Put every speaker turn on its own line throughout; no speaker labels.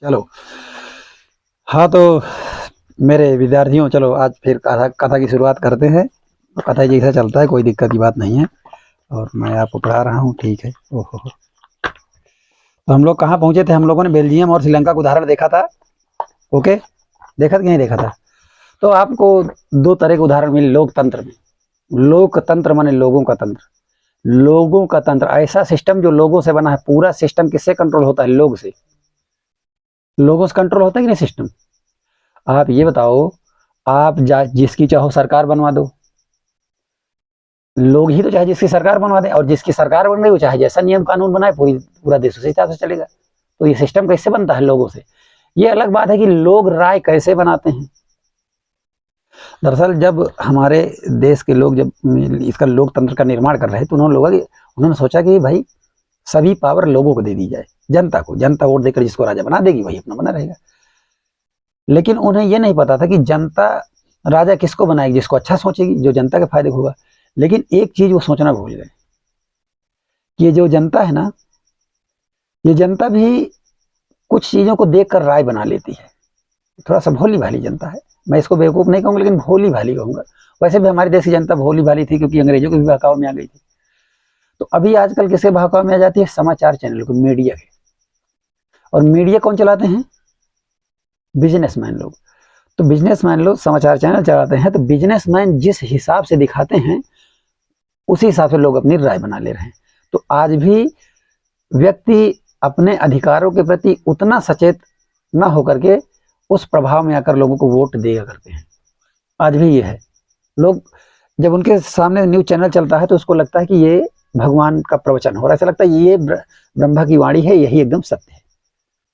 चलो। हाँ तो मेरे विद्यार्थियों, चलो आज फिर कथा कथा की शुरुआत करते हैं। कथा जैसा चलता है, कोई दिक्कत की बात नहीं है। और मैं आपको पढ़ा रहा हूँ, ठीक है। ओहो। तो हम लोग कहाँ पहुंचे थे? हम लोगों ने बेल्जियम और श्रीलंका का उदाहरण देखा था। ओके, देखा था कि नहीं देखा था? तो आपको दो तरह के उदाहरण मिले लोकतंत्र में। लोकतंत्र माने लोगों का तंत्र। लोगों का तंत्र ऐसा सिस्टम जो लोगों से बना है। पूरा सिस्टम किससे कंट्रोल होता है? लोग से। लोगों से कंट्रोल होता है कि नहीं सिस्टम? आप ये बताओ, आप जिसकी चाहो सरकार बनवा दो, लोग ही तो चाहे जिसकी सरकार बनवा दें, और जिसकी सरकार बन रही वो चाहे जैसा नियम कानून बनाए, पूरा देश उसी हिसाब से चलेगा। तो ये सिस्टम कैसे बनता है? लोगों से। ये अलग बात है कि लोग राय कैसे बनाते हैं। दरअसल जब हमारे देश के लोग जब इसका लोकतंत्र का निर्माण कर रहे हैं, तो उन्होंने सोचा कि भाई सभी पावर लोगों को दे दी जाए, जनता को। जनता वोट देकर जिसको राजा बना देगी वही अपना बना रहेगा। लेकिन उन्हें यह नहीं पता था कि जनता राजा किसको बनाएगी? जिसको अच्छा सोचेगी, जो जनता के फायदे होगा। लेकिन एक चीज वो सोचना भूल गए कि ये जो जनता है ना, ये जनता भी कुछ चीजों को देखकर राय बना लेती है। थोड़ा सा भोली भाली जनता है। मैं इसको बेवकूफ नहीं कहूंगा, लेकिन भोली भाली कहूंगा। वैसे भी हमारे देश की जनता भोली भाली थी, क्योंकि अंग्रेजों के भी बहकाव में आ गई थी। तो अभी आजकल किसके बहकाव में आ जाती है? समाचार चैनल को, मीडिया के। और मीडिया कौन चलाते हैं? बिजनेसमैन लोग। तो बिजनेसमैन लोग समाचार चैनल चलाते हैं। तो बिजनेसमैन जिस हिसाब से दिखाते हैं, उसी हिसाब से लोग अपनी राय बना ले रहे हैं। तो आज भी व्यक्ति अपने अधिकारों के प्रति उतना सचेत न होकर के उस प्रभाव में आकर लोगों को वोट दिया करते हैं। आज भी ये है। लोग जब उनके सामने न्यूज चैनल चलता है तो उसको लगता है कि ये भगवान का प्रवचन हो रहा है। ऐसा लगता है ये ब्रह्मा की वाणी है, यही एकदम सत्य है।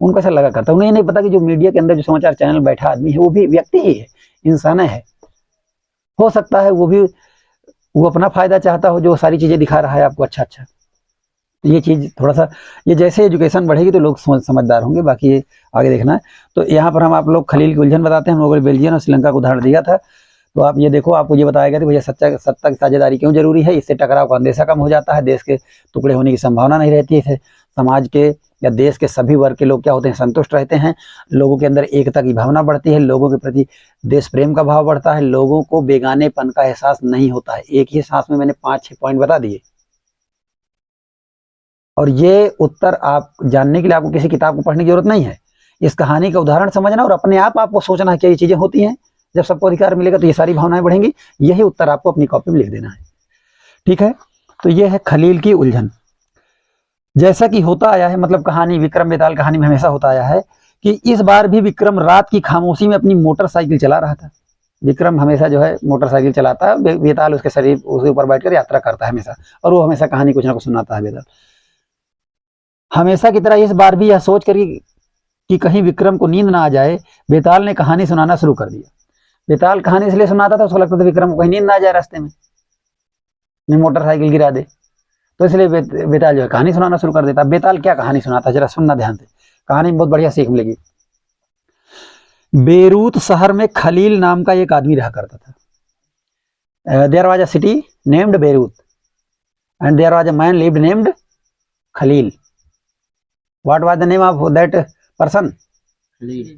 उनको ऐसा लगा करता है। उन्हें नहीं पता कि जो मीडिया के अंदर जो समाचार चैनल बैठा आदमी है, वो भी व्यक्ति ही है, इंसान है। हो सकता है वो अपना फायदा चाहता हो, जो सारी चीजें दिखा रहा है आपको। अच्छा अच्छा, ये चीज थोड़ा सा, ये जैसे एजुकेशन बढ़ेगी तो लोग समझदार होंगे। बाकी ये आगे देखना है। तो यहाँ पर हम आप लोग खलील की उलझन बताते हैं। हम लोगों ने बेल्जियम और श्रीलंका का उदाहरण दिया था। तो आप ये देखो, आपको ये बताया गया था भैया सत्ता की साझेदारी क्यों जरूरी है। इससे टकराव का अंदेशा कम हो जाता है, देश के टुकड़े होने की संभावना नहीं रहती है। समाज के या देश के सभी वर्ग के लोग क्या होते हैं? संतुष्ट रहते हैं। लोगों के अंदर एकता की भावना बढ़ती है। लोगों के प्रति देश प्रेम का भाव बढ़ता है। लोगों को बेगानेपन का एहसास नहीं होता है। एक ही सांस में मैंने 5-6 पॉइंट बता दिए। और ये उत्तर आप जानने के लिए आपको किसी किताब को पढ़ने की जरूरत नहीं है। इस कहानी का उदाहरण समझना और अपने आप आपको सोचना है क्या ये चीजें होती हैं। जब सबको अधिकार मिलेगा तो ये सारी भावनाएं बढ़ेंगी। यही उत्तर आपको अपनी कॉपी में लिख देना है, ठीक है। तो ये है खलील की उलझन। जैसा कि होता आया है, मतलब कहानी, विक्रम बेताल कहानी में हमेशा होता आया है कि इस बार भी विक्रम रात की खामोशी में अपनी मोटरसाइकिल चला रहा था। विक्रम हमेशा जो है मोटरसाइकिल चलाता है। बेताल उसके शरीर उसके ऊपर बैठकर यात्रा करता है हमेशा, और वो हमेशा कहानी कुछ ना कुछ सुनाता है बेताल। हमेशा की तरह इस बार भी यह सोच कर कि कहीं विक्रम को नींद ना आ जाए, बेताल ने कहानी सुनाना शुरू कर दिया। बेताल कहानी इसलिए सुनाता था, उसको लगता था विक्रम को कहीं नींद ना आ जाए रास्ते में, मोटरसाइकिल गिरा दे। तो इसलिए बेताल जो है कहानी सुनाना शुरू कर देता। बेताल क्या कहानी सुनाता, जरा सुनना ध्यान से। कहानी में बहुत बढ़िया सीख मिलेगी। बेरूत शहर में खलील नाम का एक आदमी रहा करता था। There was a city named Beirut and there was a man lived named Khalil. What was the name of that person?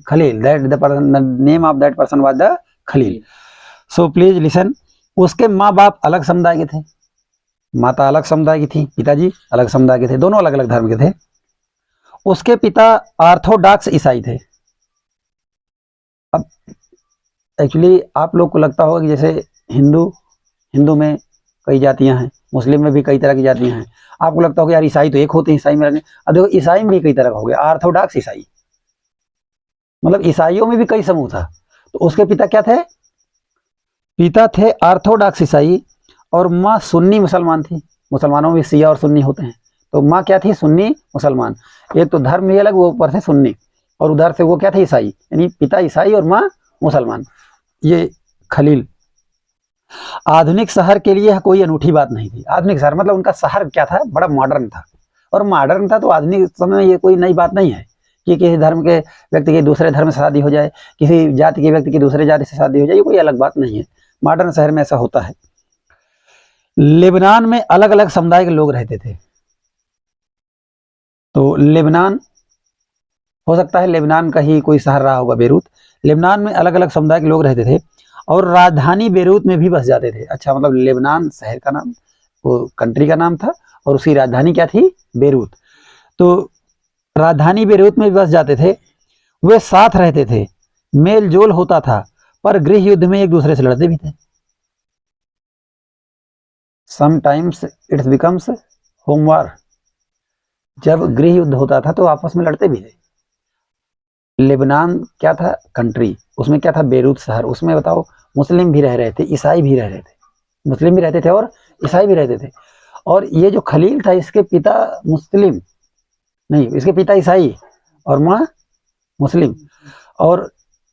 Khalil. That the name of that person was the Khalil. So please listen. उसके माँ बाप अलग समुदाय के थे। माता अलग समुदाय की थी, पिताजी अलग समुदाय के थे, दोनों अलग अलग धर्म के थे। उसके पिता ऑर्थोडॉक्स ईसाई थे। अब एक्चुअली आप लोग को लगता होगा कि जैसे हिंदू हिंदू में कई जातियां हैं, मुस्लिम में भी कई तरह की जातियां हैं। आपको लगता होगा यार ईसाई तो एक होते हैं, ईसाई में रहने। अब देखो, ईसाई में भी कई तरह का हो गया। ऑर्थोडॉक्स ईसाई मतलब ईसाइयों में भी कई समूह था। तो उसके पिता क्या थे? पिता थे ऑर्थोडॉक्स ईसाई, और माँ सुन्नी मुसलमान थी। मुसलमानों में शिया और सुन्नी होते हैं। तो माँ क्या थी? सुन्नी मुसलमान। एक तो धर्म ही अलग, वो ऊपर से सुन्नी, और उधर से वो क्या थे? ईसाई। यानी पिता ईसाई और माँ मुसलमान। ये खलील। आधुनिक शहर के लिए कोई अनूठी बात नहीं थी। आधुनिक शहर मतलब उनका शहर क्या था? बड़ा मॉडर्न था। और मॉडर्न था तो आधुनिक समय में ये कोई नई बात नहीं है कि किसी धर्म के व्यक्ति की दूसरे धर्म से शादी हो जाए, किसी जाति के व्यक्ति की दूसरे जाति से शादी हो जाए, ये कोई अलग बात नहीं है। मॉडर्न शहर में ऐसा होता है। लेबनान में अलग अलग समुदाय के लोग रहते थे। तो लेबनान हो सकता है लेबनान का ही कोई शहर रहा होगा बेरूत। लेबनान में अलग अलग समुदाय के लोग रहते थे और राजधानी बेरूत में भी बस जाते थे। अच्छा, मतलब लेबनान शहर का नाम, वो कंट्री का नाम था, और उसकी राजधानी क्या थी? बेरूत। तो राजधानी बेरूत में भी बस जाते थे। वे साथ रहते थे, मेल जोल होता था, पर गृह युद्ध में एक दूसरे से लड़ते भी थे। समटाइम्स इट्स बिकम्स होम वार। जब गृह युद्ध होता था तो आपस में लड़ते भी थे। लेबनान क्या था? कंट्री। उसमें क्या था? बेरूत शहर। उसमें बताओ, मुस्लिम भी रह रहे थे, ईसाई भी रह रहे थे। मुस्लिम भी रहते थे और ईसाई भी रहते थे। और ये जो खलील था, इसके पिता मुस्लिम नहीं, इसके पिता ईसाई और माँ मुस्लिम। और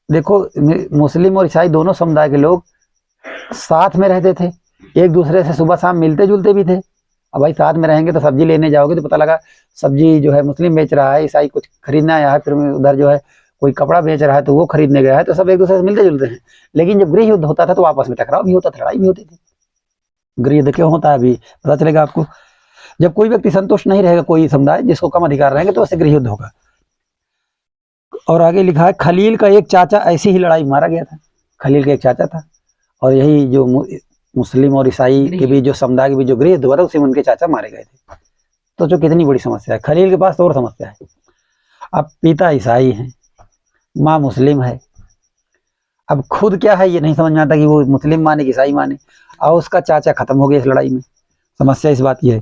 देखो, मुस्लिम और ईसाई दोनों समुदाय के लोग साथ में रहते थे, एक दूसरे से सुबह शाम मिलते जुलते भी थे। अब भाई साथ में रहेंगे तो सब्जी लेने जाओगे तो पता लगा सब्जी जो है मुस्लिम बेच रहा है, ईसाई कुछ खरीदना आया है, फिर उधर जो है कोई कपड़ा बेच रहा है तो वो खरीदने गया है, तो सब एक दूसरे से मिलते जुलते हैं। लेकिन जब गृह युद्ध होता था तो आपस में टकराव भी होता था, लड़ाई भी होती थी। गृह युद्ध क्यों होता है अभी पता चलेगा आपको। जब कोई व्यक्ति संतुष्ट नहीं रहेगा, कोई समुदाय जिसको कम अधिकार रहेंगे, तो उससे गृह युद्ध होगा। और आगे लिखा है, खलील का एक चाचा ऐसी ही लड़ाई मारा गया था। खलील का एक चाचा था, और यही जो मुस्लिम और ईसाई के बीच जो समुदाय के बीच जो गृह युद्ध हुआ था, उसी में उनके चाचा मारे गए थे। तो जो कितनी बड़ी समस्या है। खलील के पास तो और समस्या है। अब पिता ईसाई हैं, माँ मुस्लिम है। अब खुद क्या है ये नहीं समझ में आता कि वो मुस्लिम माने कि ईसाई माने, और उसका चाचा खत्म हो गया इस लड़ाई में। समस्या इस बात की है।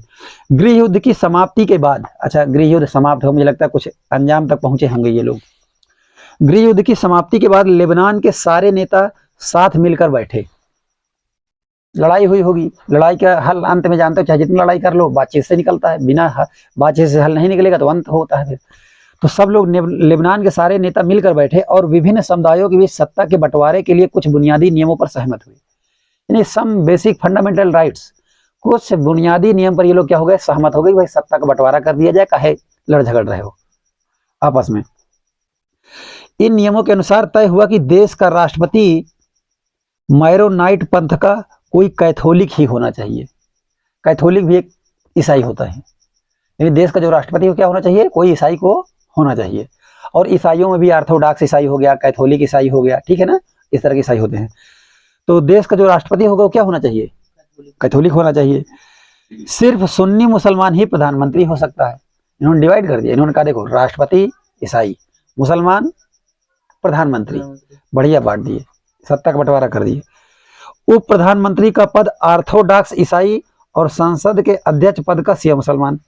गृह युद्ध की समाप्ति के बाद, अच्छा गृह युद्ध समाप्त हो, मुझे लगता है कुछ अंजाम तक पहुंचे होंगे ये लोग। गृह युद्ध की समाप्ति के बाद लेबनान के सारे नेता साथ मिलकर बैठे। लड़ाई हुई होगी, लड़ाई का हल अंत में जानते हो, चाहे जितनी लड़ाई कर लो बातचीत से निकलता है, बिना बातचीत से हल नहीं निकलेगा तो अंत होता है फिर। तो सब लोग लेबनान के सारे नेता मिलकर बैठे और विभिन्न समुदायों के बीच सत्ता के बंटवारे के लिए कुछ बुनियादी नियमों पर सहमत हुए। यानी सम बेसिक फंडामेंटल राइट्स, कुछ बुनियादी नियम पर ये लोग क्या हो गए? सहमत हो गए। भाई सत्ता का बंटवारा कर दिया जाए, काहे लड़ झगड़ रहे हो आपस में। इन नियमों के अनुसार तय हुआ कि देश का राष्ट्रपति मैरोनाइट पंथ का कोई कैथोलिक ही होना चाहिए। कैथोलिक भी एक ईसाई होता है। यानी देश का जो राष्ट्रपति हो क्या होना चाहिए? कोई ईसाई को होना चाहिए। और ईसाइयों में भी ऑर्थोडॉक्स ईसाई हो गया, कैथोलिक ईसाई हो गया, ठीक है ना, इस तरह के ईसाई होते हैं। तो देश का जो राष्ट्रपति होगा वो क्या होना चाहिए? कैथोलिक होना चाहिए। सिर्फ सुन्नी मुसलमान ही प्रधानमंत्री हो सकता है। इन्होंने डिवाइड कर दिया। इन्होंने कहा देखो, राष्ट्रपति ईसाई, मुसलमान प्रधानमंत्री, बढ़िया बांट दिए, सत्ता का बंटवारा कर दिए। उप प्रधानमंत्री का पद ऑर्थोडॉक्स ईसाई और संसद के अध्यक्ष पद का शिया मुसलमान।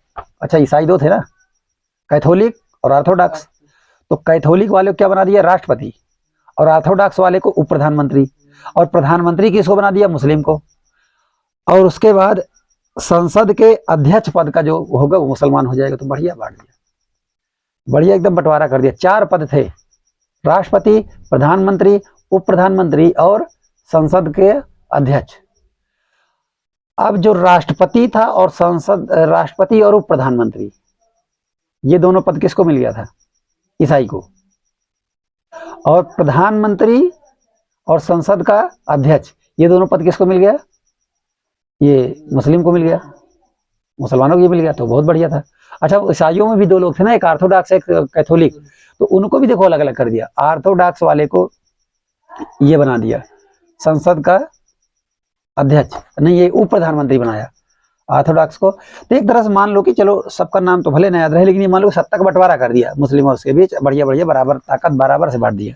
अच्छा, ईसाई दो थे ना, कैथोलिक और ऑर्थोडॉक्स। तो कैथोलिक वाले को क्या बना दिया? राष्ट्रपति। और ऑर्थोडॉक्स वाले को उप प्रधानमंत्री। और प्रधानमंत्री किसको बना दिया? मुस्लिम को। और उसके बाद संसद के अध्यक्ष पद का जो होगा वो मुसलमान हो जाएगा। तो बढ़िया बांट दिया, बढ़िया एकदम बंटवारा कर दिया। 4 पद थे, राष्ट्रपति, प्रधानमंत्री, उप प्रधानमंत्री और संसद के अध्यक्ष। अब जो राष्ट्रपति था और संसद, राष्ट्रपति और उप प्रधानमंत्री, ये दोनों पद किसको मिल गया था? ईसाई को। और प्रधानमंत्री और संसद का अध्यक्ष, ये दोनों पद किसको मिल गया? ये मुस्लिम को मिल गया, मुसलमानों को ये मिल गया। तो बहुत बढ़िया था। अच्छा, ईसाइयों में भी 2 लोग थे ना, एक ऑर्थोडॉक्स एक कैथोलिक, तो उनको भी देखो अलग अलग कर दिया। ऑर्थोडॉक्स वाले को ये बना दिया संसद का अध्यक्ष, नहीं ये उप प्रधानमंत्री बनाया ऑर्थोडॉक्स को। तो एक तरह से मान लो कि चलो सबका नाम तो भले न याद रहे, लेकिन ये मान लो सत्ता का बंटवारा कर दिया मुस्लिम और उसके बीच, बढ़िया बढ़िया बराबर, ताकत बराबर से बांट दिया।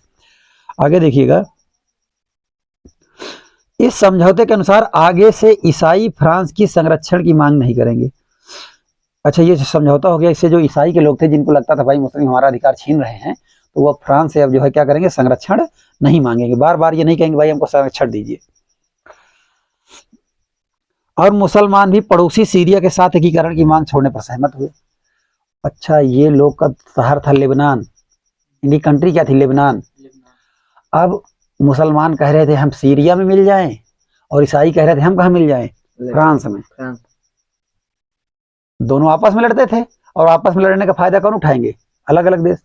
आगे देखिएगा, इस समझौते के अनुसार आगे से ईसाई फ्रांस की संरक्षण की मांग नहीं करेंगे। अच्छा, ये समझौता हो गया, इससे जो ईसाई के लोग थे जिनको लगता था भाई मुस्लिम हमारा अधिकार छीन रहे हैं, तो वो फ्रांस से अब जो है क्या करेंगे? संरक्षण नहीं मांगेंगे। बार बार ये नहीं कहेंगे भाई हमको संरक्षण दीजिए। और मुसलमान भी पड़ोसी सीरिया के साथ एकीकरण की मांग छोड़ने पर सहमत हुए। अच्छा, ये लोग का शहर था लेबनान, इनकी कंट्री क्या थी? लेबनान। अब मुसलमान कह रहे थे हम सीरिया में मिल जाएं, और ईसाई कह रहे थे हम कहाँ मिल जाएं? फ्रांस में। दोनों आपस में लड़ते थे, और आपस में लड़ने का फायदा कौन उठाएंगे? अलग अलग देश।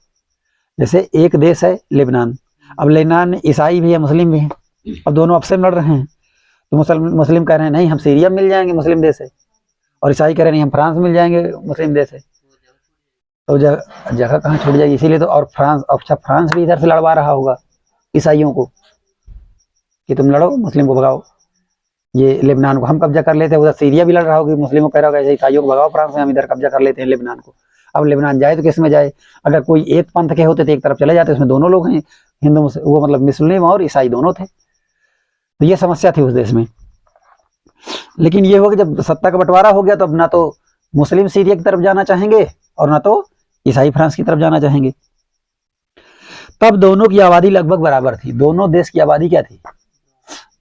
जैसे एक देश है लेबनान, अब लेबनान में ईसाई भी है, मुस्लिम भी है, अब दोनों आपस में लड़ रहे हैं। तो मुस्लिम कह रहे हैं नहीं हम सीरिया में मिल जाएंगे, मुस्लिम देश है, और ईसाई कह रहे हैं नहीं हम फ्रांस में मिल जाएंगे, मुस्लिम देश है। तो जगह कहाँ छूट जाएगी, इसीलिए तो। और फ्रांस, अच्छा फ्रांस भी इधर से लड़वा रहा होगा ईसाइयों को कि तुम लड़ो, मुस्लिम को भगाओ। ये लेबनान को हम कब्जा कर लेते हैं, उधर सीरिया भी लड़ रहा होगा, मुस्लिमों को कह रहा होगा ईसाइयों को भगाओ फ्रांस में, हम इधर कब्जा कर लेते हैं लेबनान को। अब लेबनान जाए तो किस में जाए? अगर कोई एक पंथ के होते तो एक तरफ चले जाते, उसमें दोनों लोग हैं, हिंदू वो मतलब मुस्लिम और ईसाई दोनों थे। तो ये समस्या थी उस देश में। लेकिन ये हुआ कि जब सत्ता का बंटवारा हो गया तो अब ना तो मुस्लिम सीरिया की तरफ जाना चाहेंगे और ना तो ईसाई फ्रांस की तरफ जाना चाहेंगे। तब दोनों की आबादी लगभग बराबर थी। दोनों देश की आबादी क्या थी?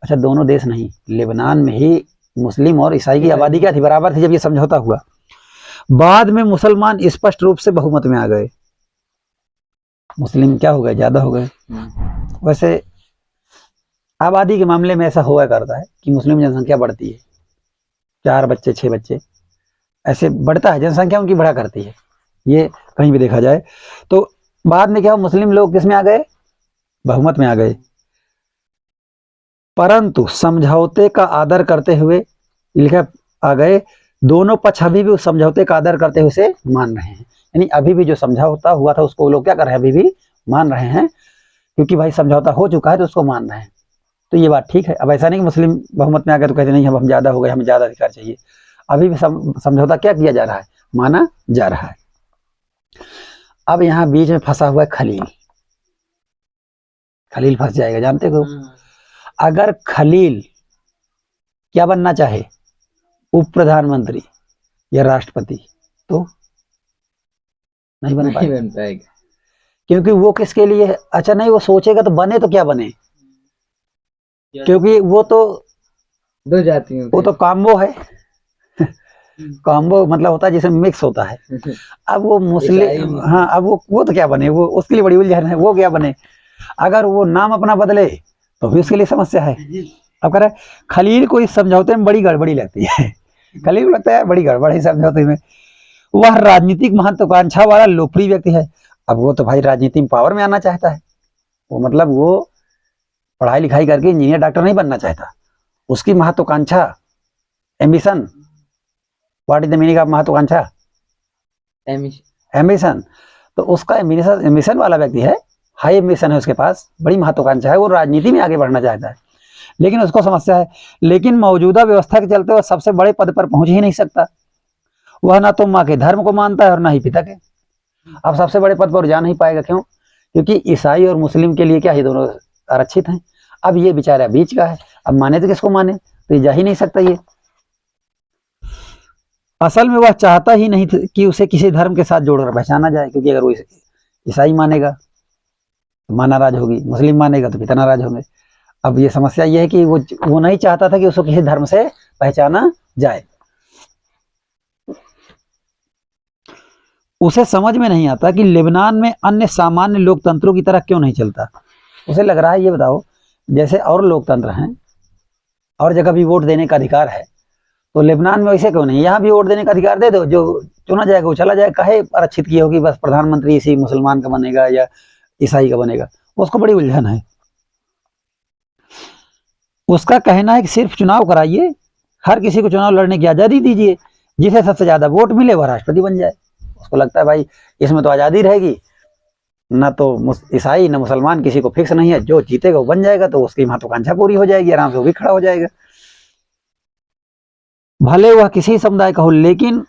अच्छा, दोनों देश नहीं, लेबनान में ही मुस्लिम और ईसाई की आबादी क्या थी? बराबर थी जब ये समझौता हुआ। बाद में मुसलमान स्पष्ट रूप से बहुमत में आ गए, मुस्लिम क्या हो गए? ज्यादा हो गए। वैसे आबादी के मामले में ऐसा हुआ करता है कि मुस्लिम जनसंख्या बढ़ती है, 4 बच्चे 6 बच्चे ऐसे बढ़ता है, जनसंख्या उनकी बढ़ा करती है, ये कहीं भी देखा जाए। तो बाद में क्या हुआ? मुस्लिम लोग किस में आ गए? बहुमत में आ गए। परंतु समझौते का आदर करते हुए लिखा आ गए, दोनों पक्ष अभी भी उस समझौते का आदर करते हुए उसे मान रहे हैं। यानी अभी भी जो समझौता हुआ था उसको लोग क्या कर रहे हैं? अभी भी मान रहे हैं, क्योंकि भाई समझौता हो चुका है तो उसको मान रहे हैं। तो ये बात ठीक है। अब ऐसा नहीं कि मुस्लिम बहुमत में आ गए तो कहते नहीं हम ज्यादा हो गए, हमें ज्यादा अधिकार चाहिए। अभी भी समझौता क्या किया जा रहा है? माना जा रहा है। अब यहाँ बीच में फंसा हुआ है खलील। खलील फंस जाएगा, जानते हो? अगर खलील क्या बनना चाहे, उप प्रधानमंत्री या राष्ट्रपति, तो नहीं बन पाएगा, क्योंकि वो किसके लिए है? अच्छा नहीं, वो सोचेगा तो बने तो क्या बने, क्योंकि वो तो
दो जातियों
वो तो कॉम्बो है। कॉम्बो मतलब होता है जिसमें मिक्स होता है। अब वो मुस्लिम, हाँ, अब वो तो क्या बने, वो उसके लिए बड़ी उलझन है, वो क्या बने। अगर वो नाम अपना बदले तो भी उसके लिए समस्या है। अब कह रहे खलील को इस समझौते में बड़ी गड़बड़ी लगती है। खलील को लगता है बड़ी गड़बड़ है समझौते में। वह राजनीतिक महत्वाकांक्षा वाला लोकप्रिय व्यक्ति है। अब वो तो भाई राजनीति में पावर में आना चाहता है, वो मतलब वो पढ़ाई लिखाई करके इंजीनियर डॉक्टर नहीं बनना चाहता। उसकी महत्वाकांक्षा, ambition, what is the meaning of महत्वाकांक्षा? एम्बिशन। तो उसका एम्बिशन वाला व्यक्ति है, हाई एम्बिशन है उसके पास, बड़ी महत्वाकांक्षा है, वो राजनीति में आगे बढ़ना चाहता है। लेकिन उसको समस्या है, लेकिन मौजूदा व्यवस्था के चलते वह सबसे बड़े पद पर पहुंच ही नहीं सकता। वह ना तो माँ के धर्म को मानता है और ना ही पिता के। अब सबसे बड़े पद पर जा नहीं पाएगा, क्यों? क्योंकि ईसाई और मुस्लिम के लिए क्या है, दोनों आरक्षित हैं। अब ये बेचारा बीच का है, अब माने तो किसको माने? तो ये जा ही नहीं सकता। ये असल में वह चाहता ही नहीं कि उसे किसी धर्म के साथ जोड़कर पहचाना जाए, क्योंकि अगर वो ईसाई मानेगा तो माँ नाराज होगी, मुस्लिम मानेगा तो पिता नाराज होंगे। अब ये समस्या ये है कि वो नहीं चाहता था कि उसको किसी धर्म से पहचाना जाए। उसे समझ में नहीं आता कि लेबनान में अन्य सामान्य लोकतंत्रों की तरह क्यों नहीं चलता। उसे लग रहा है, ये बताओ, जैसे और लोकतंत्र हैं और जगह भी वोट देने का अधिकार है, तो लेबनान में वैसे क्यों नहीं? यहाँ भी वोट देने का अधिकार दे दो, जो चुना जाएगा वो चला जाएगा। काहे आरक्षित की होगी बस प्रधानमंत्री इसी मुसलमान का बनेगा या ईसाई का बनेगा? उसको बड़ी उलझन है। उसका कहना है कि सिर्फ चुनाव कराइए, हर किसी को चुनाव लड़ने की आजादी दीजिए, जिसे सबसे ज्यादा वोट मिले वह राष्ट्रपति बन जाए। उसको लगता है भाई इसमें तो आजादी रहेगी, ना तो ईसाई ना मुसलमान, किसी को फिक्स नहीं है, जो जीतेगा वो बन जाएगा, तो उसकी महत्वाकांक्षा पूरी हो जाएगी, आराम से वो भी खड़ा हो जाएगा, भले वह किसी समुदाय का हो। लेकिन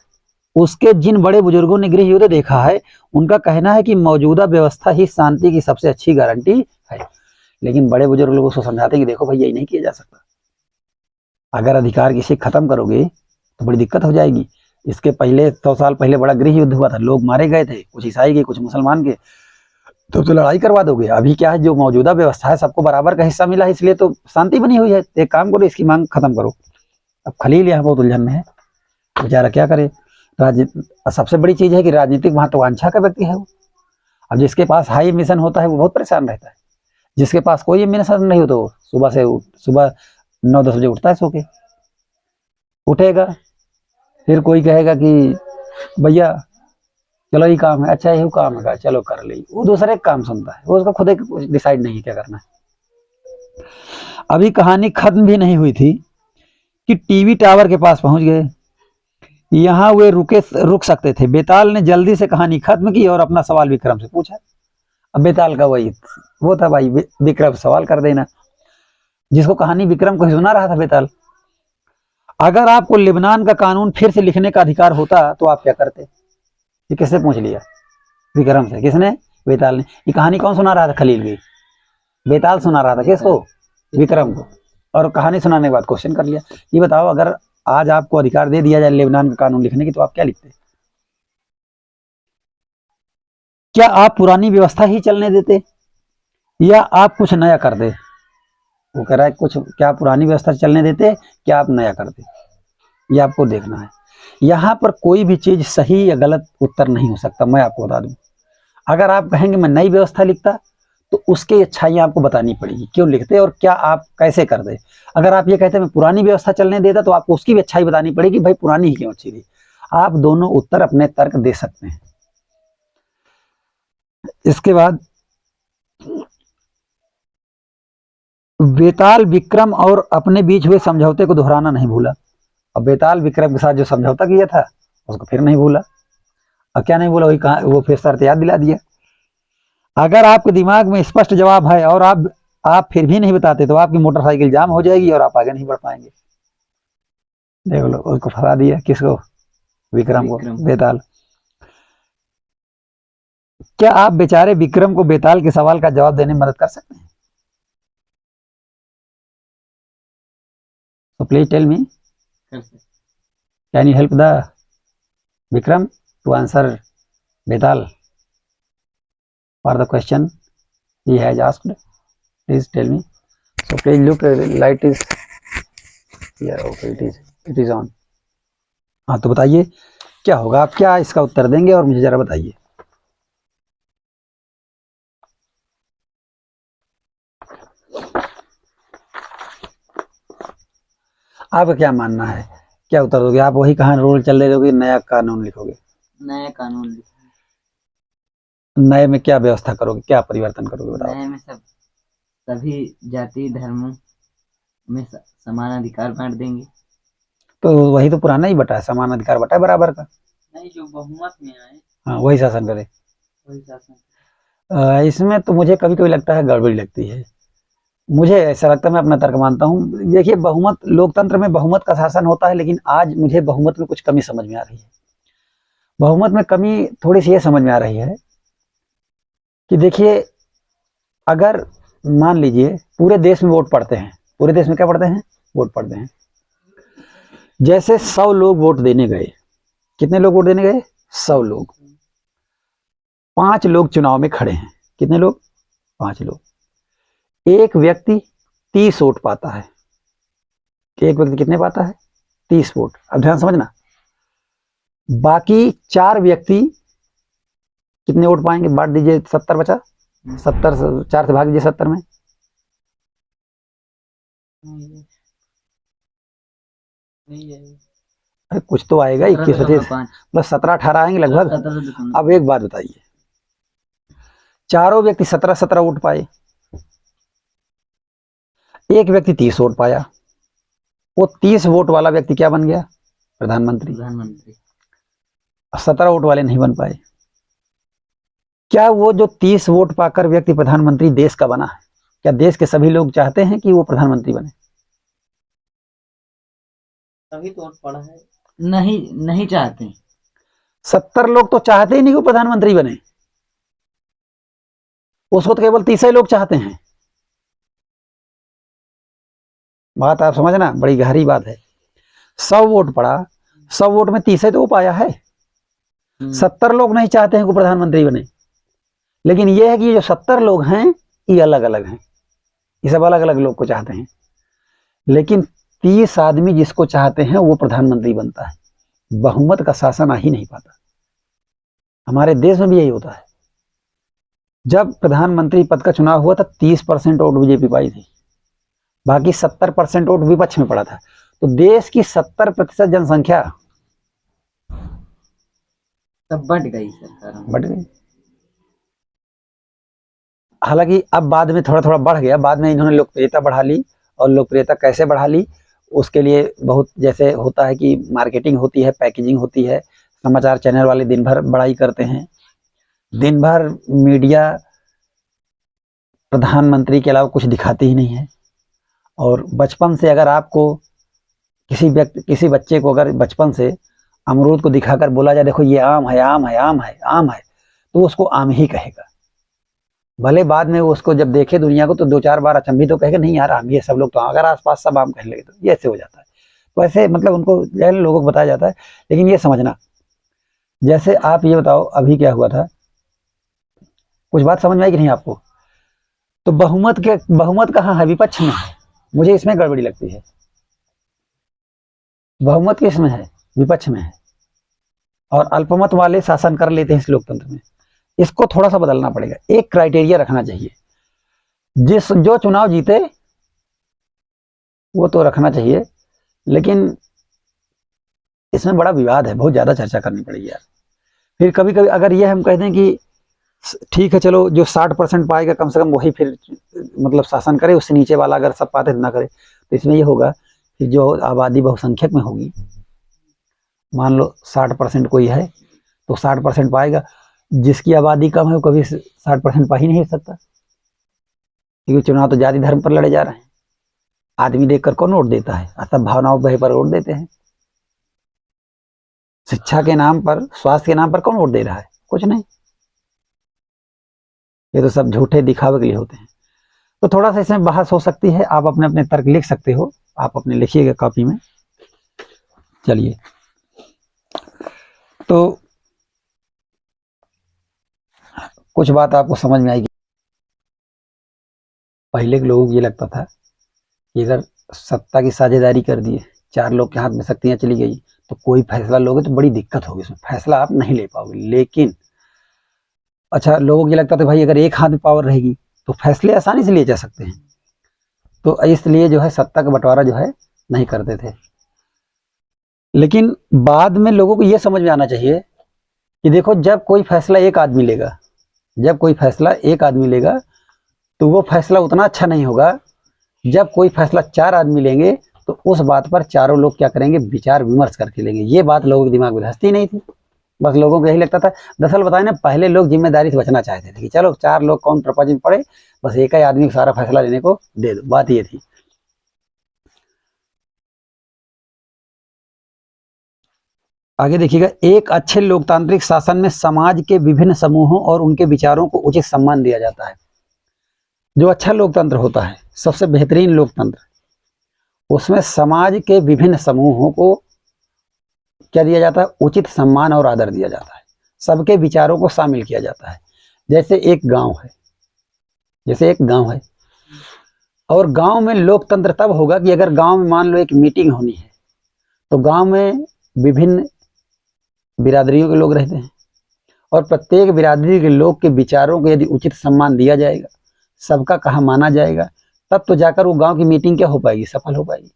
उसके जिन बड़े बुजुर्गों ने गृह युद्ध देखा है, उनका कहना है कि मौजूदा व्यवस्था ही शांति की सबसे अच्छी गारंटी है। लेकिन बड़े बुजुर्ग लोगों को समझाते हैं कि देखो भाई यही नहीं किया जा सकता, अगर अधिकार किसी खत्म करोगे तो बड़ी दिक्कत हो जाएगी। इसके पहले 100 साल पहले बड़ा गृह युद्ध हुआ था, लोग मारे गए थे, कुछ ईसाई के कुछ मुसलमान के, तो लड़ाई करवा दोगे। अभी क्या है, जो मौजूदा व्यवस्था है सबको बराबर का हिस्सा मिला है, इसलिए तो शांति बनी हुई है। एक काम करो, इसकी मांग खत्म करो। अब खलील यहाँ बहुत उलझन में है, बेचारा क्या करे। सबसे बड़ी चीज है कि राजनीतिक महत्वाकांक्षा का व्यक्ति है वो। अब जिसके पास हाई मिशन होता है वो बहुत परेशान रहता है, जिसके पास कोई मिशन नहीं हो तो सुबह 9-10 बजे उठता है, सो के उठेगा, फिर कोई कहेगा कि भैया चलो ये काम है, अच्छा यही काम है, चलो कर ली, वो दूसरे काम सुनता है, वो उसका खुद एक डिसाइड नहीं क्या करना है। अभी कहानी खत्म भी नहीं हुई थी कि टीवी टावर के पास पहुंच गए। यहाँ वे रुक सकते थे। बेताल ने जल्दी से कहानी खत्म की और अपना सवाल विक्रम से पूछा। अब बेताल का वही वो था भाई, विक्रम सवाल कर देना, जिसको कहानी विक्रम को ही सुना रहा था बेताल। अगर आपको लेबनान का कानून फिर से लिखने का अधिकार होता तो आप क्या करते? ये किससे पूछ लिया? विक्रम से। किसने? बेताल ने। ये कहानी कौन सुना रहा था? खलील की। बेताल सुना रहा था किसको? विक्रम को। और कहानी सुनाने के बाद क्वेश्चन कर लिया। ये बताओ, अगर आज आपको अधिकार दे दिया जाए लेबनान का कानून लिखने की, तो आप क्या लिखते? क्या आप पुरानी व्यवस्था ही चलने देते या आप कुछ नया कर दे? वो कह रहा है कुछ, क्या पुरानी व्यवस्था चलने देते, क्या आप नया करते? ये आपको देखना है। यहाँ पर कोई भी चीज सही या गलत उत्तर नहीं हो सकता। मैं आपको बता दूं, अगर आप कहेंगे मैं नई व्यवस्था लिखता, तो उसकी अच्छाइयाँ आपको बतानी पड़ेगी, क्यों लिखते और क्या आप कैसे कर दे। अगर आप ये कहते मैं पुरानी व्यवस्था चलने देता, तो आपको उसकी भी अच्छाई बतानी पड़ेगी, भाई पुरानी ही क्यों अच्छी थी। आप दोनों उत्तर अपने तर्क दे सकते हैं। इसके बाद बेताल विक्रम और अपने बीच हुए समझौते को दोहराना नहीं भूला। अब बेताल विक्रम के साथ जो समझौता किया था उसको फिर नहीं भूला। अब क्या नहीं भूला? वही कहा, वो फिर शर्त याद दिला दिया। अगर आपके दिमाग में स्पष्ट जवाब है और आप फिर भी नहीं बताते, तो आपकी मोटरसाइकिल जाम हो जाएगी और आप आगे नहीं बढ़ पाएंगे। देख लो, उसको फंसा दिया। किसको? विक्रम को। बेताल। क्या आप बेचारे विक्रम को बेताल के सवाल का जवाब देने में मदद कर सकते हैं? So please tell me, can you help the Vikram to answer Betal for the question he has asked? Please tell me. So please look, light is here. Okay, it is on. हाँ, तो बताइए क्या होगा, आप क्या इसका उत्तर देंगे और मुझे जरा बताइए। आपका क्या मानना है, क्या उत्तर दोगे? आप वही कहानी रोल चल रहे दोगे, नया कानून लिखोगे?
नया कानून लिखोगे।
नए में क्या व्यवस्था करोगे, क्या परिवर्तन करोगे, बताओ।
नए में सभी जाति धर्मों में समान अधिकार बांट देंगे। तो
वही तो पुराना ही बटा है, समान अधिकार बटा है बराबर का।
नहीं, जो बहुमत में आए
हाँ, वही शासन करे।
वही शासन।
इसमें तो मुझे कभी कभी लगता है गड़बड़ी लगती है। मुझे ऐसा लगता है, मैं अपना तर्क मानता हूँ। देखिए, बहुमत, लोकतंत्र में बहुमत का शासन होता है, लेकिन आज मुझे बहुमत में कुछ कमी समझ में आ रही है। बहुमत में कमी थोड़ी सी ये समझ में आ रही है कि देखिए, अगर मान लीजिए पूरे देश में वोट पड़ते हैं, पूरे देश में क्या पड़ते हैं? वोट पड़ते हैं। जैसे 100 लोग वोट देने गए, कितने लोग वोट देने गए? 100 लोग। 5 लोग चुनाव में खड़े हैं। कितने लोग? 5 लोग। एक व्यक्ति 30 वोट पाता है। एक व्यक्ति कितने पाता है? 30 वोट। अब ध्यान समझना, बाकी 4 व्यक्ति कितने वोट पाएंगे? बांट दीजिए, 70 बचा। 70 4 से भाग दीजिए 70 में। अरे कुछ तो आएगा, 21 25 मतलब 17 18 आएंगे लगभग। अब एक बात बताइए, चारों व्यक्ति 17 वोट पाए, एक व्यक्ति 30 वोट पाया, वो 30 वोट वाला व्यक्ति क्या बन गया? प्रधानमंत्री। 17 वोट वाले नहीं बन पाए। क्या वो जो 30 वोट पाकर व्यक्ति प्रधानमंत्री देश का बना है, क्या देश के सभी लोग चाहते हैं कि वो प्रधानमंत्री बने?
सभी तो वोट पड़ा है, नहीं चाहते।
70 लोग तो चाहते ही नहीं कि वो प्रधानमंत्री बने, उसको तो केवल 30 लोग चाहते हैं। बात आप समझना, बड़ी गहरी बात है। 100 वोट पड़ा, 100 वोट में 30 तो वो पाया है। 70 लोग नहीं चाहते हैं कि प्रधानमंत्री बने, लेकिन ये है कि जो 70 लोग हैं ये अलग अलग हैं, ये सब अलग अलग लोग को चाहते हैं, लेकिन 30 आदमी जिसको चाहते हैं वो प्रधानमंत्री बनता है। बहुमत का शासन आ ही नहीं पाता। हमारे देश में भी यही होता है। जब प्रधानमंत्री पद का चुनाव हुआ था, 30% वोट बीजेपी पाई थी, बाकी 70% वोट विपक्ष में पड़ा था। तो देश की 70% जनसंख्या
तब बढ़ गई, सरकार
बढ़ गई। हालांकि अब बाद में थोड़ा थोड़ा बढ़ गया, बाद में इन्होंने लोकप्रियता बढ़ा ली, और लोकप्रियता कैसे बढ़ा ली उसके लिए बहुत जैसे होता है कि मार्केटिंग होती है, पैकेजिंग होती है। समाचार चैनल वाले दिन भर बड़ाई करते हैं, दिन भर मीडिया प्रधानमंत्री के अलावा कुछ दिखाती ही नहीं है। और बचपन से अगर आपको किसी बच्चे को अगर बचपन से अमरूद को दिखाकर बोला जाए देखो ये आम है, आम है, आम है, आम है, तो उसको आम ही कहेगा। भले बाद में वो उसको जब देखे दुनिया को तो 2-4 बार अचंभित तो कहेगा नहीं यार आम, ये सब लोग तो अगर आसपास सब आम कहने लगे तो ये ऐसे हो जाता है। तो ऐसे मतलब उनको लोगों को बताया जाता है। लेकिन ये समझना, जैसे आप ये बताओ अभी क्या हुआ था, कुछ बात समझ में आई कि नहीं आपको? तो बहुमत कहाँ है? विपक्ष में है। मुझे इसमें गड़बड़ी लगती है। बहुमत किसमें है? विपक्ष में है। और अल्पमत वाले शासन कर लेते हैं इस लोकतंत्र में। इसको थोड़ा सा बदलना पड़ेगा। एक क्राइटेरिया रखना चाहिए, जो चुनाव जीते वो तो रखना चाहिए, लेकिन इसमें बड़ा विवाद है, बहुत ज्यादा चर्चा करनी पड़ेगी यार। फिर कभी कभी अगर ये हम कह दें कि ठीक है चलो जो 60% पाएगा कम से कम वही फिर मतलब शासन करे, उससे नीचे वाला अगर सब पाते ना करे, तो इसमें ये होगा कि जो आबादी बहुसंख्यक में होगी, मान लो 60% कोई है तो 60% पाएगा, जिसकी आबादी कम है वो कभी 60% पा ही नहीं सकता, क्योंकि चुनाव तो जाति धर्म पर लड़े जा रहे हैं। आदमी देखकर कौन वोट देता है? सब भावनाओं पर वोट देते हैं। शिक्षा के नाम पर, स्वास्थ्य के नाम पर कौन वोट दे रहा है? कुछ नहीं। ये तो सब झूठे दिखावे के लिए होते हैं। तो थोड़ा सा इसमें बहस हो सकती है, आप अपने अपने तर्क लिख सकते हो, आप अपने लिखिएगा कॉपी में। चलिए, तो कुछ बात आपको समझ में आएगी। पहले के लोगों को ये लगता था कि अगर सत्ता की साझेदारी कर दिए, 4 लोग के हाथ में शक्तियां चली गई, तो कोई फैसला लोगे तो बड़ी दिक्कत होगी, उसमें फैसला आप नहीं ले पाओगे। लेकिन अच्छा, लोगों को ये लगता था भाई अगर एक हाथ में पावर रहेगी तो फैसले आसानी से लिए जा सकते हैं, तो इसलिए जो है सत्ता का बंटवारा जो है नहीं करते थे। लेकिन बाद में लोगों को ये समझ में आना चाहिए कि देखो जब कोई फैसला एक आदमी लेगा, तो वो फैसला उतना अच्छा नहीं होगा। जब कोई फैसला 4 आदमी लेंगे तो उस बात पर चारों लोग क्या करेंगे? विचार विमर्श करके लेंगे। ये बात लोगों के दिमाग में धंसती नहीं थी, बस लोगों को यही लगता था। दरअसल बताए ना, पहले लोग जिम्मेदारी से बचना चाहते थे कि चलो 4 लोग कौन प्रपंच में पड़े, बस एक ही आदमी को सारा फैसला लेने को दे दो। बात ये थी। आगे देखिएगा, एक अच्छे लोकतांत्रिक शासन में समाज के विभिन्न समूहों और उनके विचारों को उचित सम्मान दिया जाता है। जो अच्छा लोकतंत्र होता है, सबसे बेहतरीन लोकतंत्र, उसमें समाज के विभिन्न समूहों को क्या दिया जाता है? उचित सम्मान और आदर दिया जाता है। सबके विचारों को शामिल किया जाता है। जैसे एक गांव है, और गांव में लोकतंत्र तब होगा कि अगर गांव में मान लो एक मीटिंग होनी है, तो गांव में विभिन्न बिरादरियों के लोग रहते हैं, और प्रत्येक बिरादरी के लोग के विचारों को यदि उचित सम्मान दिया जाएगा, सबका कहा माना जाएगा, तब तो जाकर वो गांव की मीटिंग क्या हो पाएगी? सफल हो पाएगी।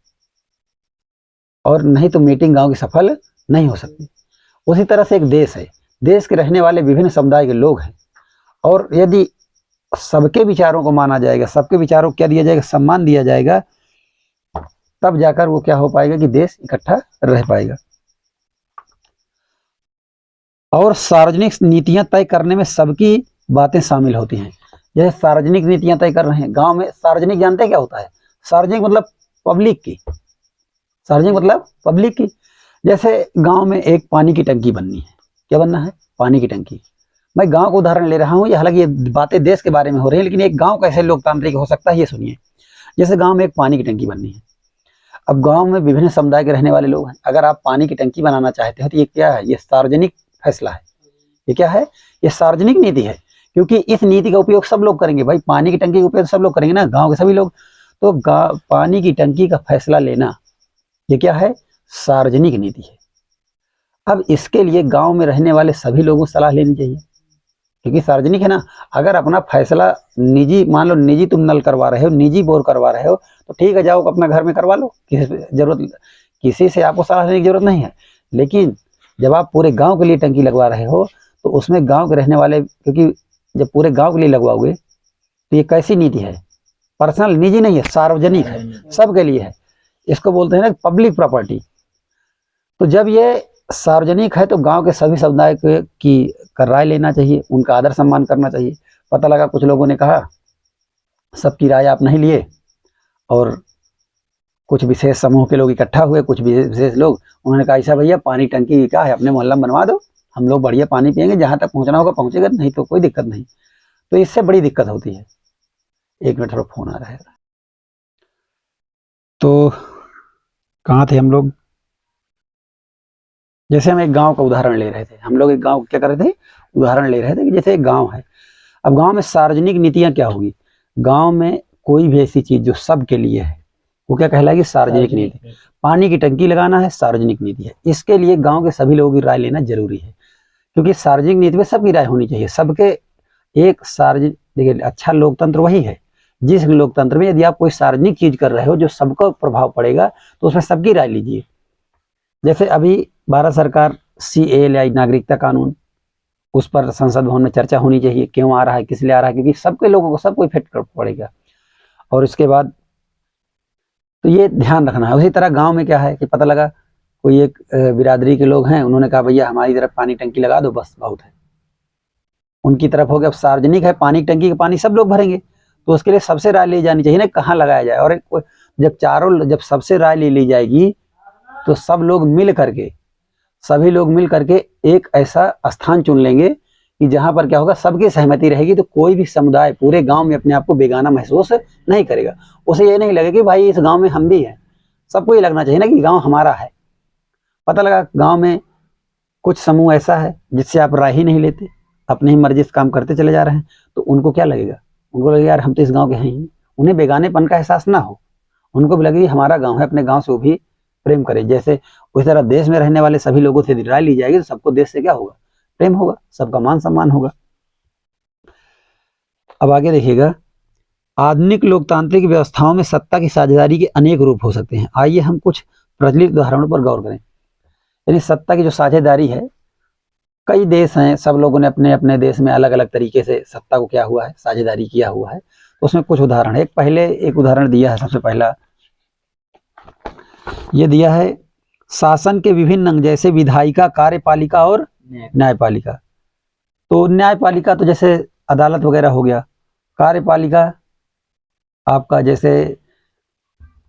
और नहीं तो मीटिंग गांव की सफल नहीं हो सकती। उसी तरह से एक देश है, देश के रहने वाले विभिन्न समुदाय के लोग हैं, और यदि सबके विचारों को माना जाएगा, सबके विचारों को क्या दिया जाएगा? सम्मान दिया जाएगा, तब जाकर वो क्या हो पाएगा कि देश इकट्ठा रह पाएगा। और सार्वजनिक नीतियां तय करने में सबकी बातें शामिल होती हैं। जैसे सार्वजनिक नीतियां तय कर रहे हैं गांव में, सार्वजनिक जानते हैं क्या होता है? सार्वजनिक मतलब पब्लिक की, सार्वजनिक मतलब पब्लिक की। जैसे गांव में एक पानी की टंकी बननी है, क्या बनना है? पानी की टंकी। मैं गांव का उदाहरण ले रहा हूँ, ये हालांकि ये बातें देश के बारे में हो रही है, लेकिन एक गांव कैसे लोकतांत्रिक हो सकता है ये सुनिए। जैसे गांव में एक पानी की टंकी बननी है। अब गांव में विभिन्न समुदाय के रहने वाले लोग हैं, अगर आप पानी की टंकी बनाना चाहते हो तो ये क्या है? ये सार्वजनिक फैसला है। ये क्या है? ये सार्वजनिक नीति है, क्योंकि इस नीति का उपयोग सब लोग करेंगे। भाई पानी की टंकी का उपयोग सब लोग करेंगे ना, गांव के सभी लोग। तो पानी की टंकी का फैसला लेना, ये क्या है? सार्वजनिक नीति है। अब इसके लिए गांव में रहने वाले सभी लोगों को सलाह लेनी चाहिए, क्योंकि सार्वजनिक है ना। अगर अपना फैसला निजी, मान लो निजी तुम नल करवा रहे हो, निजी बोर करवा रहे हो, तो ठीक है, जाओ अपना घर में करवा लो, किसी से आपको सलाह लेने की जरूरत नहीं है। लेकिन जब आप पूरे गांव के लिए टंकी लगवा रहे हो, तो उसमें गांव के रहने वाले, क्योंकि जब पूरे गांव के लिए लगवाओगे तो ये कैसी नीति है? पर्सनल, निजी नहीं है, सार्वजनिक है, सबके लिए है। इसको बोलते हैं ना पब्लिक प्रॉपर्टी। तो जब ये सार्वजनिक है तो गांव के सभी समुदाय की का राय लेना चाहिए, उनका आदर सम्मान करना चाहिए। पता लगा कुछ लोगों ने कहा सबकी राय आप नहीं लिए, और कुछ विशेष समूह के लोग इकट्ठा हुए, कुछ विशेष लोग, उन्होंने कहा ऐसा भैया पानी टंकी क्या है अपने मोहल्ला में बनवा दो, हम लोग बढ़िया पानी पियेंगे, जहां तक पहुंचना होगा पहुंचेगा, नहीं तो कोई दिक्कत नहीं। तो इससे बड़ी दिक्कत होती है। एक मिनट थोड़ा फोन आ रहा है। तो कहाँ थे हम लोग? जैसे हम एक गांव का उदाहरण ले रहे थे, हम लोग एक गांव क्या कर रहे थे, उदाहरण ले रहे थे कि जैसे एक गांव है। अब गांव में सार्वजनिक नीतियां क्या होगी? गांव में कोई भी ऐसी चीज जो सबके लिए है वो क्या कहलाएगी? सार्वजनिक नीति। पानी की टंकी लगाना है, सार्वजनिक नीति है। इसके लिए गांव के सभी लोगों की राय लेना जरूरी है, क्योंकि सार्वजनिक नीति में सबकी राय होनी चाहिए। सबके एक सार्वजनिक, देखिए अच्छा लोकतंत्र वही है जिस लोकतंत्र में यदि आप कोई सार्वजनिक चीज कर रहे हो जो सबको प्रभाव पड़ेगा तो उसमें सबकी राय लीजिए। जैसे अभी भारत सरकार CAA नागरिकता कानून, उस पर संसद भवन में चर्चा होनी चाहिए, क्यों आ रहा है, किस लिए आ रहा है, क्योंकि सबके लोगों को सबको इफेक्ट पड़ेगा। और इसके बाद तो ये ध्यान रखना है। उसी तरह गांव में क्या है कि पता लगा कोई एक बिरादरी के लोग हैं, उन्होंने कहा भैया हमारी तरफ पानी टंकी लगा दो, बस बहुत है। उनकी तरफ हो गया। अब सार्वजनिक है, पानी टंकी का पानी सब लोग भरेंगे, तो उसके लिए सबसे राय ली जानी चाहिए ना कहाँ लगाया जाए। और जब सबसे राय ले ली जाएगी तो सब लोग मिल करके, सभी लोग मिल करके एक ऐसा स्थान चुन लेंगे कि जहां पर क्या होगा, सबकी सहमति रहेगी, तो कोई भी समुदाय पूरे गांव में अपने आप को बेगाना महसूस नहीं करेगा। उसे ये नहीं लगेगा कि भाई इस गांव में हम भी हैं। सबको ये लगना चाहिए ना कि गांव हमारा है। पता लगा गांव में कुछ समूह ऐसा है जिससे आप राय ही नहीं लेते, अपनी ही मर्जी से काम करते चले जा रहे हैं, तो उनको क्या लगेगा? उनको लगेगा यार हम तो इस गाँव के हैं ही। उन्हें बेगानेपन का एहसास ना हो, उनको भी लगे हमारा गाँव है, अपने गाँव से वो भी प्रेम करें। जैसे उसी तरह देश में रहने वाले सभी लोगों से राय ली जाएगी तो सबको देश से क्या होगा? प्रेम होगा, सबका मान सम्मान होगा। अब आगे देखिएगा, आधुनिक लोकतांत्रिक व्यवस्थाओं में सत्ता की साझेदारी के अनेक रूप हो सकते हैं। आइए हम कुछ प्रचलित उदाहरणों पर गौर करें। यानी सत्ता की जो साझेदारी है, कई देश हैं, सब लोगों ने अपने अपने देश में अलग अलग तरीके से सत्ता को क्या हुआ है, साझेदारी किया हुआ है। तो उसमें कुछ उदाहरण है। पहले एक उदाहरण दिया है, सबसे पहला ये दिया है शासन के विभिन्न अंग, जैसे विधायिका, कार्यपालिका और न्यायपालिका। तो न्यायपालिका तो जैसे अदालत वगैरह हो गया, कार्यपालिका आपका जैसे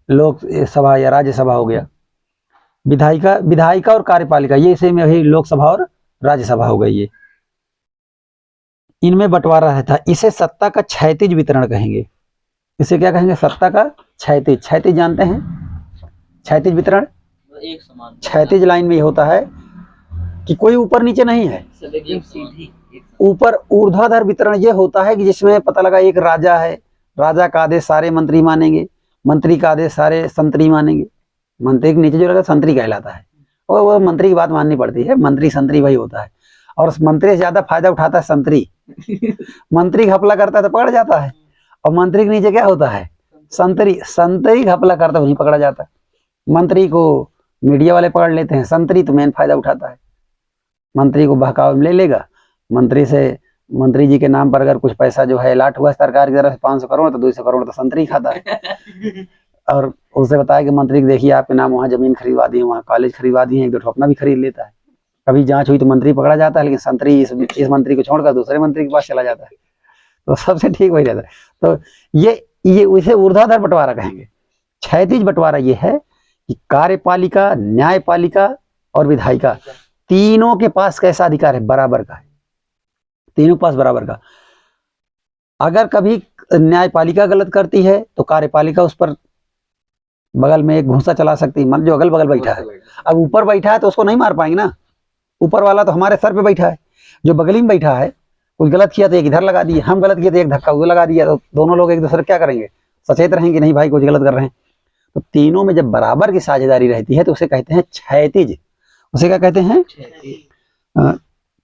लोक सभा या राज्यसभा हो गया, विधायिका और कार्यपालिका ये इसे में वही लोकसभा और राज्यसभा हो गई। ये इनमें बंटवारा रहता है। इसे सत्ता का क्षैतिज वितरण कहेंगे। इसे क्या कहेंगे? सत्ता का क्षैतिज। क्षैतिज जानते हैं? क्षैतिज वितरण
एक समान,
क्षैतिज लाइन में ये होता है कि कोई ऊपर नीचे नहीं है, ऊपर ऊर्ध्वाधर वितरण ये होता है कि जिसमें पता लगा एक राजा है, राजा का आदेश सारे मंत्री मानेंगे, मंत्री का आदेश सारे संतरी मानेंगे। मंत्री के नीचे जो लगा संतरी कहलाता है, और वो मंत्री की बात माननी पड़ती है। मंत्री संतरी वही होता है, और मंत्री से ज्यादा फायदा उठाता है संतरी। मंत्री घपला करता है तो पकड़ जाता है, और मंत्री के नीचे क्या होता है? संतरी। संतरी घपला करता है, नहीं पकड़ा जाता। मंत्री को मीडिया वाले पकड़ लेते हैं, संतरी तो मेन फायदा उठाता है। मंत्री को बहकावे में ले लेगा, मंत्री से, मंत्री जी के नाम पर अगर कुछ पैसा जो है अलाट हुआ सरकार की तरफ से 500 करोड़ तो 200 करोड़ तो संतरी खाता है। और उसे बताया कि मंत्री को देखिए आपके नाम वहाँ जमीन खरीदवा दी है, वहाँ कॉलेज खरीदवा दी है, एक दो ठोपना भी खरीद लेता है। कभी जांच हुई तो मंत्री पकड़ा जाता है, लेकिन संतरी इस मंत्री को छोड़कर दूसरे मंत्री के पास चला जाता है। तो सबसे ठीक वही रहता है। तो ये उसे ऊर्ध्वाधर बंटवारा कहेंगे। क्षैतिज बंटवारा ये है कि कार्यपालिका, न्यायपालिका और विधायिका तीनों के पास कैसा अधिकार है? बराबर का है, तीनों के पास बराबर का। अगर कभी न्यायपालिका गलत करती है तो कार्यपालिका उस पर बगल में एक घूंसा चला सकती है। मान जो अगल बगल बैठा है, अब ऊपर बैठा है तो उसको नहीं मार पाएंगे ना, ऊपर वाला तो हमारे सर पे बैठा है। जो बगली में बैठा है कुछ गलत किया तो एक इधर लगा दिए, हम गलत किए तो एक धक्का उधर लगा दिया, तो दोनों लोग एक दूसरे क्या करेंगे? सचेत रहेंगे नहीं भाई कुछ गलत कर रहे हैं। तो तीनों में जब बराबर की साझेदारी रहती है तो उसे कहते हैं क्षैतिज। उसे क्या कहते हैं?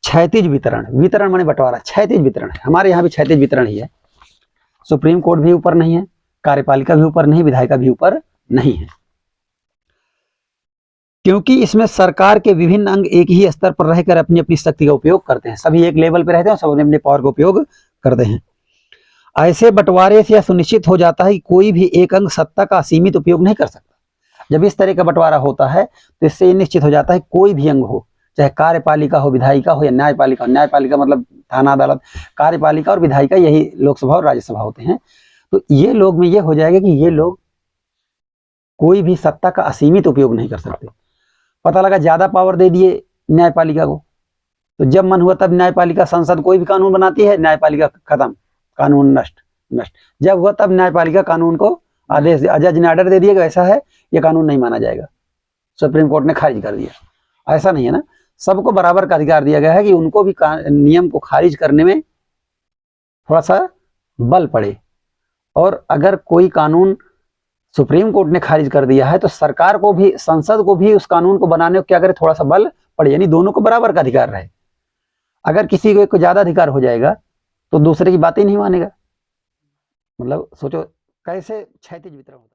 क्षैतिज वितरण। वितरण माने बंटवारा, क्षैतिज वितरण है। हमारे यहाँ भी क्षैतिज वितरण ही है। सुप्रीम कोर्ट भी ऊपर नहीं है, कार्यपालिका भी ऊपर नहीं, विधायिका भी ऊपर नहीं है, क्योंकि इसमें सरकार के विभिन्न अंग एक ही स्तर पर रहकर अपनी अपनी शक्ति का उपयोग करते हैं। सभी एक लेवल पर रहते हैं, सब अपने पावर का उपयोग करते हैं। ऐसे बंटवारे से यह सुनिश्चित हो जाता है कि कोई भी एक अंग सत्ता का असीमित उपयोग नहीं कर सकता। जब इस तरह का बंटवारा होता है तो इससे ये निश्चित हो जाता है कोई भी अंग हो, चाहे कार्यपालिका हो, विधायिका हो या न्यायपालिका हो। न्यायपालिका मतलब थाना अदालत, कार्यपालिका और विधायिका यही लोकसभा और राज्यसभा होते हैं। तो ये लोग में ये हो जाएगा कि ये लोग कोई भी सत्ता का असीमित उपयोग नहीं कर सकते। पता लगा ज्यादा पावर दे दिए न्यायपालिका को, तो जब मन हुआ तब न्यायपालिका, संसद कोई भी कानून बनाती है, न्यायपालिका खत्म, कानून नष्ट नष्ट। जब हुआ तब न्यायपालिका कानून को आदेश, जज ने ऑर्डर दे दिया ऐसा है, ये कानून नहीं माना जाएगा, सुप्रीम कोर्ट ने खारिज कर दिया। ऐसा नहीं है ना, सबको बराबर का अधिकार दिया गया है कि उनको भी नियम को खारिज करने में थोड़ा सा बल पड़े। और अगर कोई कानून सुप्रीम कोर्ट ने खारिज कर दिया है तो सरकार को भी, संसद को भी उस कानून को बनाने को क्या करे, थोड़ा सा बल पड़े, यानी दोनों को बराबर का अधिकार रहे। अगर किसी को ज्यादा अधिकार हो जाएगा तो दूसरे की बात ही नहीं मानेगा। मतलब सोचो कैसे क्षैतिज वितरण होता है।